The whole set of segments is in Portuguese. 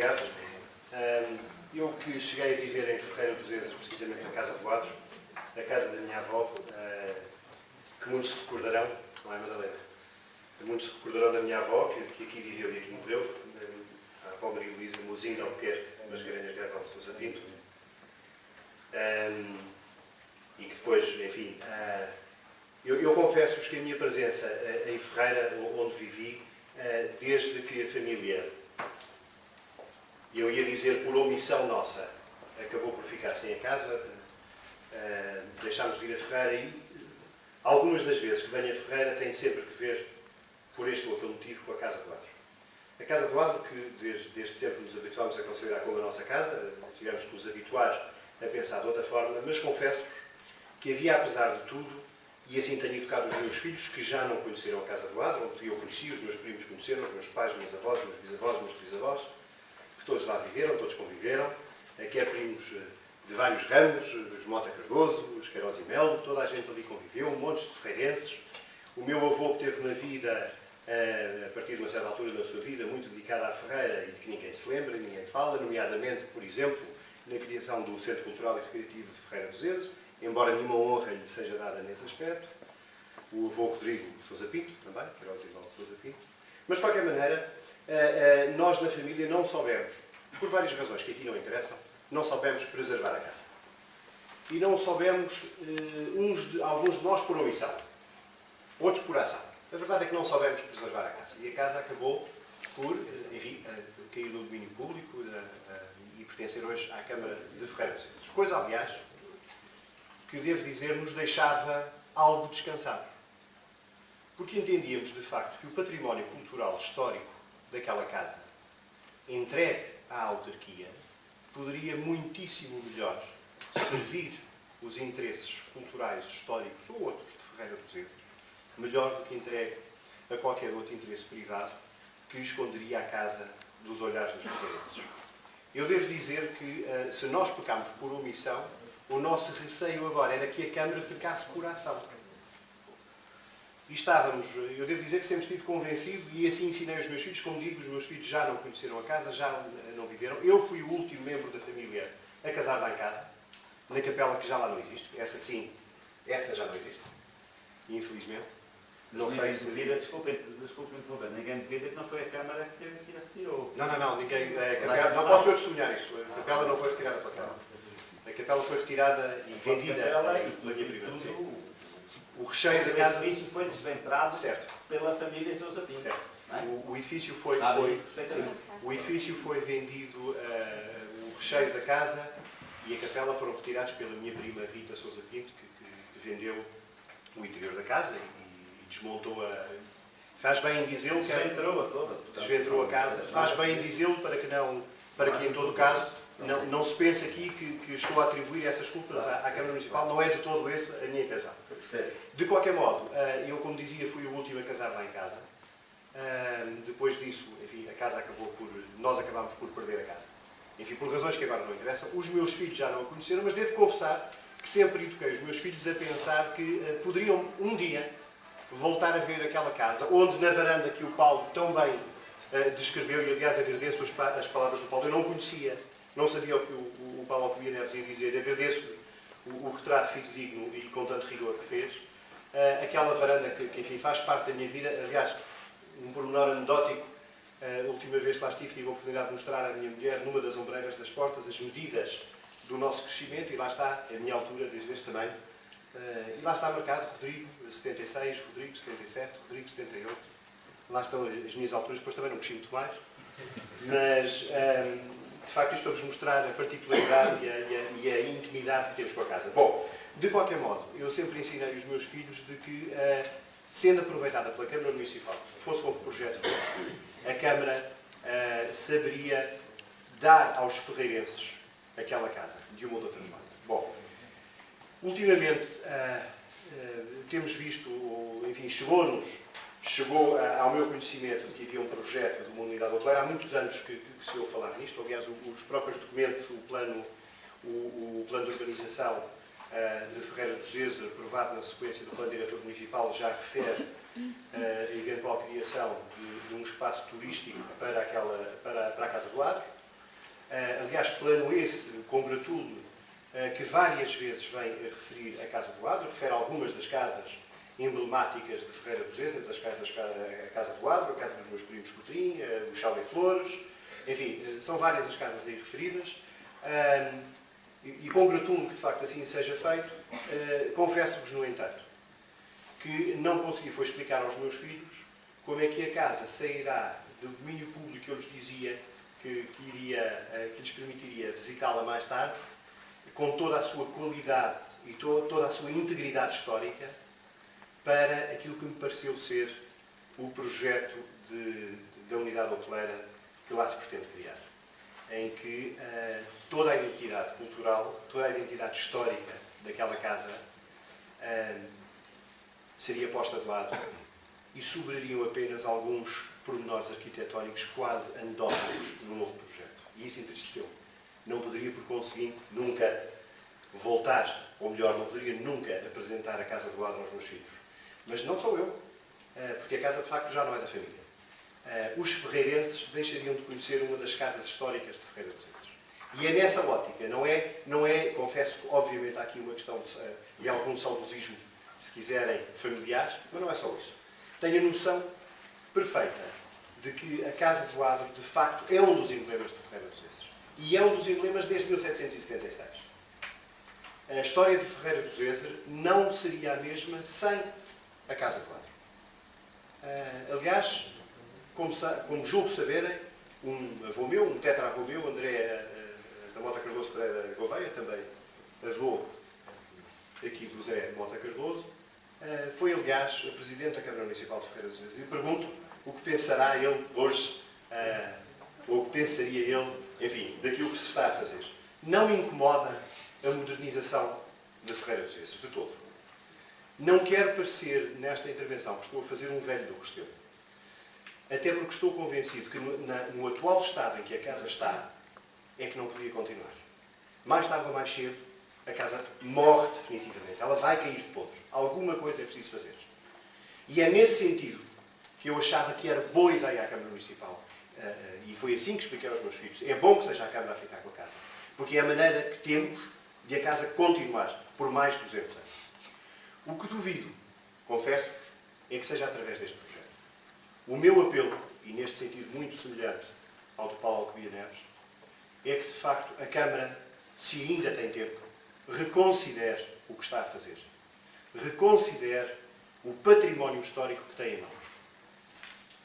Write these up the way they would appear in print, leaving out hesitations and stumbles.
obrigado. Eu que cheguei a viver em Ferreira dos Ezes, precisamente na Casa do Adro, a casa da minha avó, que muitos se recordarão, não é, Madalena? Que muitos se recordarão da minha avó, que aqui viveu e aqui morreu, a avó Maria Luísa Mozinho de Albuquerque, Mascarenhas de Herval de Sousa Pinto. E que depois, enfim, eu confesso-vos que a minha presença em Ferreira, onde vivi, desde que a família, eu ia dizer por omissão nossa, acabou por ficar sem a casa, deixámos de ir a Ferreira e algumas das vezes que venho a Ferreira tem sempre que ver, por este ou outro motivo, com a Casa do Adro. A Casa do Adro, que desde sempre nos habituámos a considerar como a nossa casa, tivemos que nos habituar a pensar de outra forma, mas confesso-vos que havia, apesar de tudo, e assim tenho educado os meus filhos, que já não conheceram a Casa do Adro, onde eu conheci, os meus primos conheceram, os meus pais, os meus avós, os meus bisavós, os meus trisavós, que todos lá viveram, todos conviveram, aqui é primos de vários ramos, os Mota Cardoso, os Queiroz e Melo, toda a gente ali conviveu, um monte de ferreirenses. O meu avô que teve uma vida, a partir de uma certa altura da sua vida, muito dedicada à Ferreira e de que ninguém se lembra, ninguém fala, nomeadamente, por exemplo, na criação do Centro Cultural e Recreativo de Ferreira dos Ezes, embora nenhuma honra lhe seja dada nesse aspecto. O avô Rodrigo Sousa Pinto, também, Queiroz e Melo de Sousa Pinto. Mas, de qualquer maneira, nós na família não soubemos, por várias razões que aqui não interessam, não soubemos preservar a casa. E não soubemos, alguns de nós por omissão, outros por ação. A verdade é que não soubemos preservar a casa. E a casa acabou por, enfim, cair no domínio público e pertencer hoje à Câmara de Ferreira dos Ezes. Coisa, aliás, que devo dizer nos deixava algo descansados. Porque entendíamos, de facto, que o património cultural histórico daquela casa, entregue à autarquia, poderia muitíssimo melhor servir os interesses culturais, históricos ou outros de Ferreira dos Ezes, melhor do que entregue a qualquer outro interesse privado que esconderia a casa dos olhares dos ferreirenses. Eu devo dizer que, se nós pecámos por omissão, o nosso receio agora era que a Câmara pecasse por ação. E estávamos, eu devo dizer que sempre estive convencido, e assim ensinei aos meus filhos, como digo, os meus filhos já não conheceram a casa, já não viveram. Eu fui o último membro da família a casar lá em casa, na capela que já lá não existe. Essa sim, essa já não existe. Infelizmente. Não sei se... Desculpe-me interromper, ninguém duvida que não foi a Câmara que a retirou. Não, ninguém... não posso eu testemunhar isso. A capela não foi retirada pela Câmara. A capela foi retirada e vendida pela minha prima. O recheio da casa... O edifício foi desventrado certo. Pela família Sousa Pinto. Certo. É? O edifício foi... O edifício foi vendido, o recheio da casa e a capela foram retirados pela minha prima Rita Sousa Pinto, que vendeu o interior da casa e desmontou a... Faz bem em dizê-lo que... Desventrou a toda. Desventrou a casa. Faz bem em dizê-lo para que em todo caso não se pense aqui que estou a atribuir essas culpas à Câmara Municipal. Não é de todo essa a minha intenção. De qualquer modo, eu, como dizia, fui o último a casar lá em casa. Depois disso, enfim, a casa acabou por... Nós acabámos por perder a casa. Enfim, por razões que agora não interessam. Os meus filhos já não a conheceram, mas devo confessar que sempre eduquei os meus filhos a pensar que poderiam, um dia, voltar a ver aquela casa, onde na varanda que o Paulo tão bem descreveu, e aliás agradeço as palavras do Paulo, eu não conhecia, não sabia o que o Paulo Alcubia Neves ia dizer, agradeço o retrato fidedigno e com tanto rigor que fez. Aquela varanda que, enfim, faz parte da minha vida, aliás, um pormenor anedótico, a última vez que lá estive, tive a oportunidade de mostrar à minha mulher, numa das ombreiras das portas, as medidas do nosso crescimento, e lá está a minha altura, desde este tamanho, e lá está marcado Rodrigo 76, Rodrigo 77, Rodrigo 78, lá estão as minhas alturas, depois também não cresci muito mais, mas de facto isto para vos mostrar a particularidade e a intimidade que temos com a casa. Bom, de qualquer modo, eu sempre ensinei os meus filhos de que, sendo aproveitada pela Câmara Municipal, fosse como projeto, a Câmara saberia dar aos ferreirenses aquela casa, de uma ou de outra forma. Bom, ultimamente temos visto, enfim, chegou ao meu conhecimento de que havia um projeto de uma unidade hoteleira. Há muitos anos que se ouve falar nisto. Aliás, os próprios documentos, o plano de organização de Ferreira dos Ezes, aprovado na sequência do plano diretor municipal, já refere a eventual criação de um espaço turístico para a Casa do Adro. aliás, plano esse, congratulo, que várias vezes vem a referir a Casa do Adro, refere a algumas das casas emblemáticas de Ferreira do Zezer, das casas, a Casa do Adro, a Casa dos meus primos Coutrinho, o Chalet Flores, enfim, são várias as casas aí referidas, e congratulo que de facto assim seja feito. Confesso-vos, no entanto, que não consegui foi explicar aos meus filhos como é que a casa sairá do domínio público que eu lhes dizia que lhes permitiria visitá-la mais tarde, com toda a sua qualidade e toda a sua integridade histórica, para aquilo que me pareceu ser o projeto da unidade hoteleira que lá se pretende criar, em que toda a identidade cultural, toda a identidade histórica daquela casa seria posta de lado e sobrariam apenas alguns pormenores arquitetónicos quase anedóticos no novo projeto. E isso entristeceu. Não poderia, por conseguinte, nunca voltar, ou melhor, não poderia nunca apresentar a Casa do Adro aos meus filhos. Mas não sou eu, porque a casa de facto já não é da família. Os ferreirenses deixariam de conhecer uma das casas históricas de Ferreira dos Zezer. E é nessa ótica, não é, confesso que obviamente há aqui uma questão e algum saudosismo, se quiserem, familiares, mas não é só isso. Tenho a noção perfeita de que a Casa do Adro, de facto, é um dos emblemas de Ferreira dos Zezer. E é um dos emblemas desde 1776. A história de Ferreira dos Zezer não seria a mesma sem a Casa do Adro. Aliás, como julgo saberem, um avô meu, um tetravô meu, André da Mota Cardoso Pereira Gouveia, também avô aqui do Zé Mota Cardoso, foi, aliás, o Presidente da Câmara Municipal de Ferreira dos Zezer. E pergunto o que pensará ele hoje, ou o que pensaria ele, enfim, daquilo que se está a fazer. Não me incomoda a modernização de Ferreira dos Zezer, de todo. Não quero parecer, nesta intervenção, que estou a fazer um velho do Restelo. Até porque estou convencido que no atual estado em que a casa está, é que não podia continuar. Mais tarde ou mais cedo, a casa morre definitivamente. Ela vai cair de podres. Alguma coisa é preciso fazer. E é nesse sentido que eu achava que era boa ideia à Câmara Municipal. E foi assim que expliquei aos meus filhos. É bom que seja a Câmara a ficar com a casa. Porque é a maneira que temos de a casa continuar por mais de 200 anos. O que duvido, confesso, é que seja através deste projeto. O meu apelo, e neste sentido muito semelhante ao do Paulo Alcobia Neves, é que de facto a Câmara, se ainda tem tempo, reconsidere o que está a fazer. Reconsidere o património histórico que tem em mãos.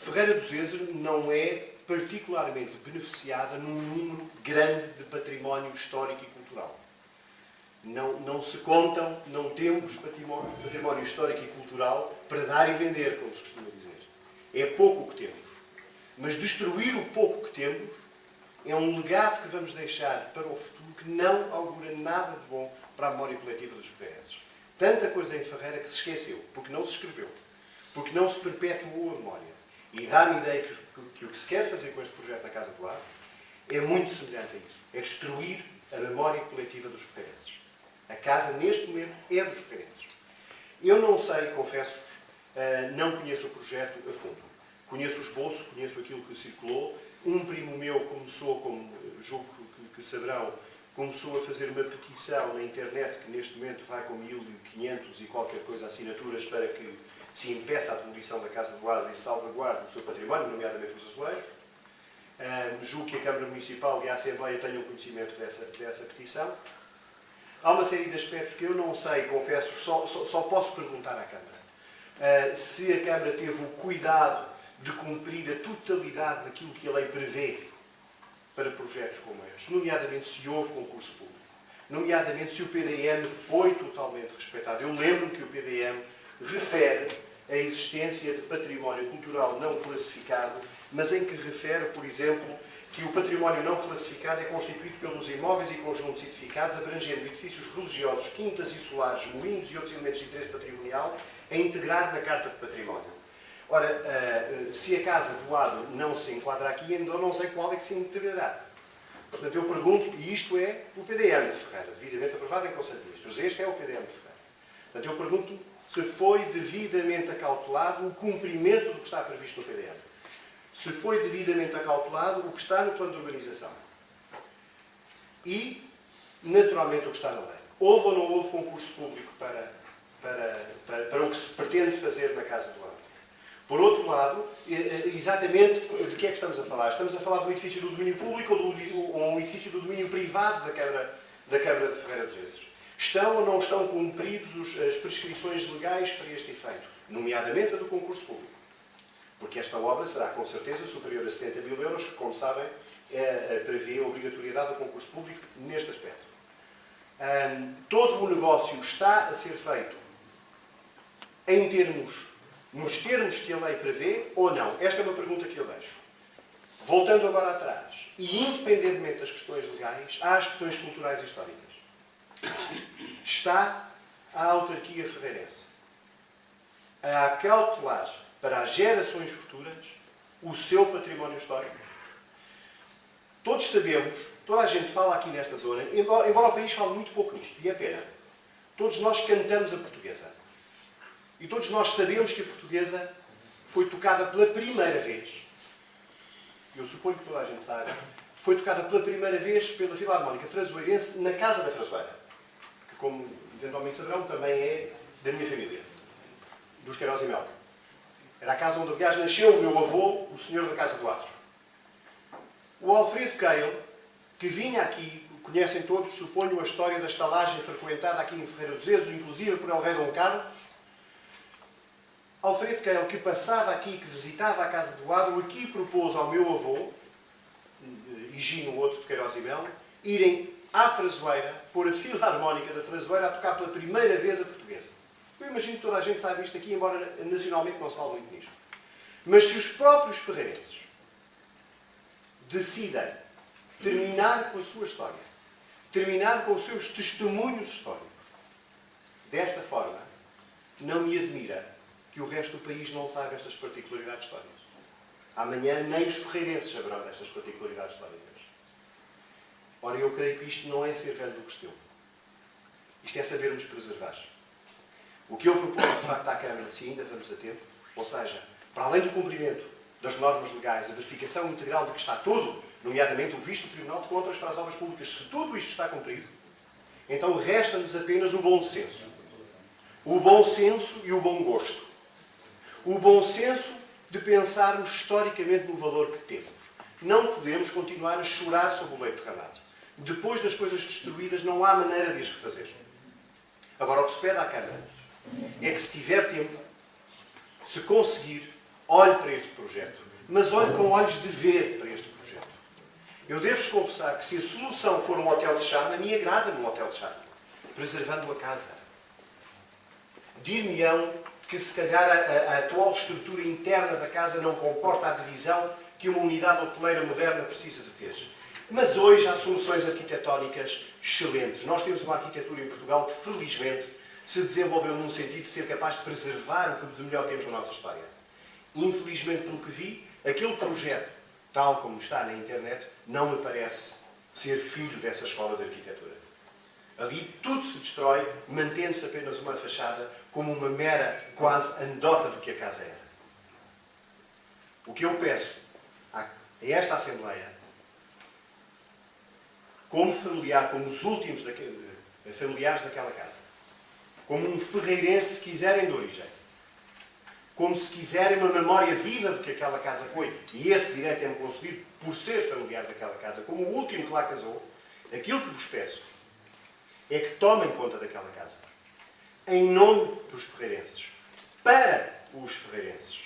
Ferreira do Zezer não é particularmente beneficiada num número grande de património histórico e cultural. Não se contam, não temos património histórico e cultural para dar e vender, como se costuma dizer. É pouco o que temos. Mas destruir o pouco que temos é um legado que vamos deixar para o futuro que não augura nada de bom para a memória coletiva dos ferreirenses. Tanta coisa em Ferreira que se esqueceu, porque não se escreveu, porque não se perpetuou a memória. E dá-me a ideia que o que se quer fazer com este projeto da Casa do Adro é muito semelhante a isso. É destruir a memória coletiva dos ferreirenses. A casa, neste momento, é dos ferreirenses. Eu não sei, confesso, não conheço o projeto a fundo. Conheço o esboço, conheço aquilo que circulou. Um primo meu começou, como julgo que saberão, começou a fazer uma petição na internet que neste momento vai com 1500 e qualquer coisa assinaturas para que se impeça a demolição da Casa do Adro e salvaguarde o seu património, nomeadamente os azulejos. Julgo que a Câmara Municipal e a Assembleia tenham conhecimento dessa petição. Há uma série de aspectos que eu não sei, confesso, só posso perguntar à Câmara. Se a Câmara teve o cuidado de cumprir a totalidade daquilo que a lei prevê para projetos como estes, nomeadamente se houve concurso público, nomeadamente se o PDM foi totalmente respeitado. Eu lembro-me que o PDM refere a existência de património cultural não classificado, mas em que refere, por exemplo, que o património não classificado é constituído pelos imóveis e conjuntos edificados, abrangendo edifícios religiosos, quintas e solares, moinhos e outros elementos de interesse patrimonial, a integrar na Carta de Património. Ora, se a Casa do Adro não se enquadra aqui, então não sei qual é que se integrará. Portanto, eu pergunto, e isto é o PDM de Ferreira, devidamente aprovado em Conselho de Ministros. Este é o PDM de Ferreira. Portanto, eu pergunto se foi devidamente acautelado o cumprimento do que está previsto no PDM. Se foi devidamente acautelado o que está no plano de urbanização. E, naturalmente, o que está na lei. Houve ou não houve concurso público para o que se pretende fazer na Casa do Árbitro? Por outro lado, exatamente de que é que estamos a falar? Estamos a falar de um edifício do domínio público ou um edifício do domínio privado da Câmara de Ferreira dos Êzers? Estão ou não estão cumpridos as prescrições legais para este efeito? Nomeadamente a do concurso público. Porque esta obra será, com certeza, superior a 70 mil euros, que, como sabem, prevê a obrigatoriedade do concurso público neste aspecto. Todo o negócio está a ser feito nos termos que a lei prevê ou não? Esta é uma pergunta que eu deixo. Voltando agora atrás, e independentemente das questões legais, há as questões culturais e históricas. Está a autarquia ferreirense a acautelar para as gerações futuras o seu património histórico? Todos sabemos, toda a gente fala aqui nesta zona, embora o país fale muito pouco nisto, e é pena. Todos nós cantamos a portuguesa. E todos nós sabemos que a portuguesa foi tocada pela primeira vez. Eu suponho que toda a gente sabe. Foi tocada pela primeira vez pela Filarmónica Frasoeirense na Casa da Frasoeira. Que, como eventualmente saberão, também é da minha família. Dos Queiroz e Mel. Era a casa onde, aliás, nasceu o meu avô, o senhor da Casa do Adro. O Alfredo Keil, que vinha aqui, conhecem todos, suponho, a história da estalagem frequentada aqui em Ferreira dos Êzers, inclusive por El Rei Dom Carlos. Alfredo Keil, que passava aqui, que visitava a Casa do Adro, aqui propôs ao meu avô, Higino, outro de Queiroz e Mel, irem à Frasoeira, pôr a Filarmónica da Frasoeira a tocar pela primeira vez a portuguesa. Eu imagino que toda a gente saiba isto aqui, embora nacionalmente não se fale muito nisto. Mas se os próprios ferreirenses decidem terminar com a sua história, terminar com os seus testemunhos históricos, desta forma, não me admira que o resto do país não saiba estas particularidades históricas. Amanhã nem os ferreirenses saberão destas particularidades históricas. Ora, eu creio que isto não é ser velho do Cristão. Isto é sabermos preservar. O que eu proponho, de facto, à Câmara, se ainda vamos a tempo, ou seja, para além do cumprimento das normas legais, a verificação integral de que está tudo, nomeadamente o visto do Tribunal de Contas para as obras públicas, se tudo isto está cumprido, então resta-nos apenas o bom senso. O bom senso e o bom gosto. O bom senso de pensarmos historicamente no valor que temos. Não podemos continuar a chorar sobre o leite derramado. Depois das coisas destruídas, não há maneira de as refazer. Agora, o que se pede à Câmara é que, se tiver tempo, se conseguir, olhe para este projeto. Mas olhe com olhos de ver para este projeto. Eu devo-vos confessar que, se a solução for um hotel de charme, a mim agrada-me um hotel de charme. Preservando a casa. Dir-me-ão que, se calhar, a atual estrutura interna da casa não comporta a divisão que uma unidade hoteleira moderna precisa de ter. Mas hoje há soluções arquitetónicas excelentes. Nós temos uma arquitetura em Portugal que, felizmente, se desenvolveu num sentido de ser capaz de preservar o que de melhor temos na nossa história. Infelizmente, pelo que vi, aquele projeto, tal como está na internet, não me parece ser filho dessa escola de arquitetura. Ali tudo se destrói, mantendo-se apenas uma fachada como uma mera, quase, anedota do que a casa era. O que eu peço a esta Assembleia, como familiar, como os últimos familiares daquela casa, como um ferreirense, se quiserem, de origem, como se quiserem uma memória viva do que aquela casa foi, e esse direito é-me concedido por ser familiar daquela casa, como o último que lá casou, aquilo que vos peço é que tomem conta daquela casa, em nome dos ferreirenses, para os ferreirenses,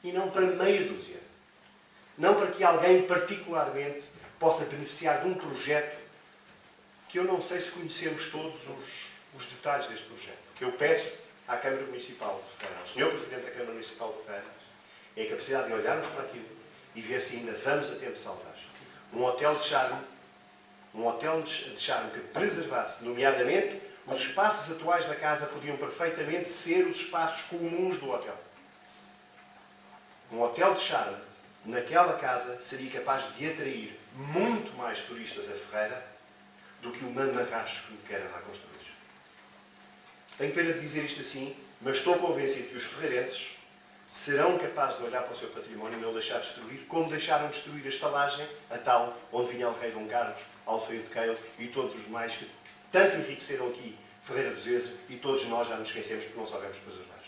e não para meia dúzia. Não para que alguém particularmente possa beneficiar de um projeto que eu não sei se conhecemos todos os detalhes deste projeto. O que eu peço à Câmara Municipal de Ferreira, ao Sr. Presidente da Câmara Municipal de Ferreira, é a capacidade de olharmos para aquilo e ver se ainda vamos a tempo de salvar. Um hotel de charme que preservasse, nomeadamente, os espaços atuais da casa podiam perfeitamente ser os espaços comuns do hotel. Um hotel de charme, naquela casa, seria capaz de atrair muito mais turistas a Ferreira do que o mamarracho que me querem lá construir. Tenho pena de dizer isto assim, mas estou convencido que os ferreirenses serão capazes de olhar para o seu património e não deixar destruir, como deixaram destruir a estalagem, a tal onde vinha o rei Dom Carlos, Alfredo de Queiro e todos os demais que tanto enriqueceram aqui Ferreira do Zezer, e todos nós já nos esquecemos porque não soubemos preservar.